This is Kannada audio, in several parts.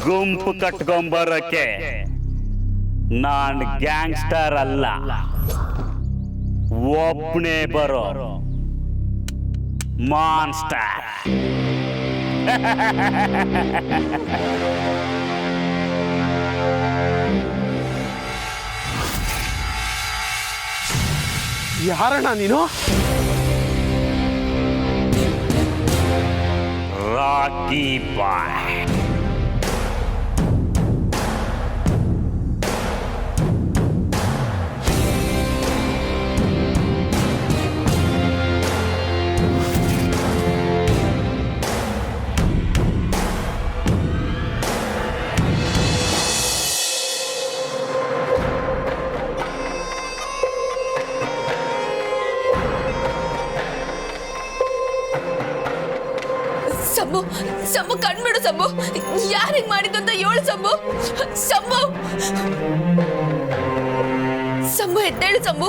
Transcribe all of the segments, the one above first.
ಗುಂಪು ಕಟ್ಕೊಂಬರಕ್ಕೆ ನಾನ್ ಗ್ಯಾಂಗ್ಸ್ಟರ್ ಅಲ್ಲ, ಒಬ್ಬನೇ ಬರೋ ಮಾನ್ಸ್ಟರ್. ಯಾರಣ್ಣ ನೀನು? ರಾಕಿ ಬಾಯ್. ಸಂಭು, ಸಂಭು ಕಣ್ಬಿಡು ಸಂಭು. ಯಾರಿಗೆ ಮಾಡಿದ್ದು ಅಂತ ಹೇಳು ಸಂಭು. ಸಂಭು, ಸಂಭು ಎದ್ದೇಳು ಸಂಭು.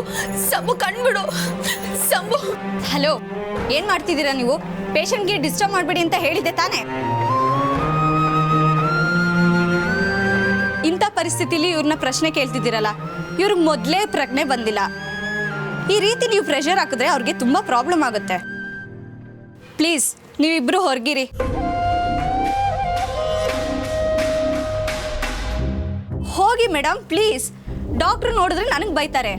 ಸಂಭು ಕಣ್ಬಿಡು ಸಂಭು. ಹಲೋ, ಏನ್ ಮಾಡ್ತಿದ್ದೀರಾ ನೀವು? ಪೇಷಂಟ್ಗೆ ಡಿಸ್ಟರ್ಬ್ ಮಾಡಬೇಡಿ ಅಂತ ಹೇಳಿದ್ದೆ ತಾನೇ? ಇಂಥ ಪರಿಸ್ಥಿತಿಲಿ ಇವ್ರನ್ನ ಪ್ರಶ್ನೆ ಕೇಳ್ತಿದ್ದೀರಲ್ಲ, ಇವ್ರಿಗೆ ಮೊದಲೇ ಪ್ರಜ್ಞೆ ಬಂದಿಲ್ಲ. ಈ ರೀತಿ ನೀವು ಪ್ರೆಷರ್ ಹಾಕಿದ್ರೆ ಅವ್ರಿಗೆ ತುಂಬಾ ಪ್ರಾಬ್ಲಮ್ ಆಗುತ್ತೆ. ಪ್ಲೀಸ್ ನೀವಿಬ್ರು ಹೊರಗಿರಿ. ಹೋಗಿ ಮೇಡಮ್ ಪ್ಲೀಸ್. ಡಾಕ್ಟ್ರು ನೋಡಿದ್ರೆ ನನಗೆ ಬೈತಾರೆ.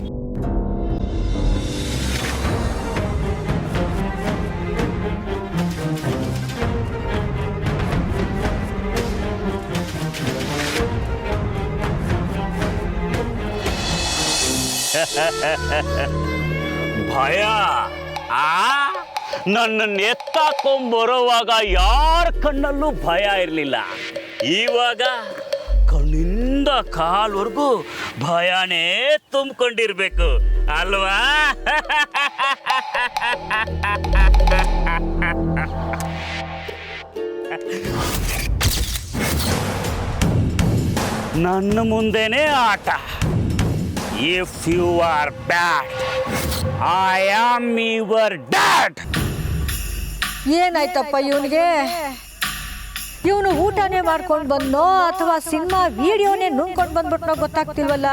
ಭಯ ನನ್ನನ್ನು ಎತ್ತಾಕೊಂಬರುವಾಗ ಯಾರ ಕಣ್ಣಲ್ಲೂ ಭಯ ಇರಲಿಲ್ಲ. ಇವಾಗ ಕಣ್ಣಿಂದ ಕಾಲ್ವರೆಗೂ ಭಯನೇ ತುಂಬಿಕೊಂಡಿರ್ಬೇಕು ಅಲ್ವಾ? ನನ್ನ ಮುಂದೆನೇ ಆಟ. If you are bad, I am your dad. ಏನಾಯ್ತಪ್ಪ ಇವನಿಗೆ? ಇವನು ಊಟನೇ ಮಾಡ್ಕೊಂಡು ಬಂದೋ ಅಥವಾ ಸಿನಿಮಾ ವಿಡಿಯೋನೇ ನುಂಗ್ಕೊಂಡು ಬಂದ್ಬಿಟ್ನೋ ಗೊತ್ತಾಗ್ತಿಲ್ವಲ್ಲ.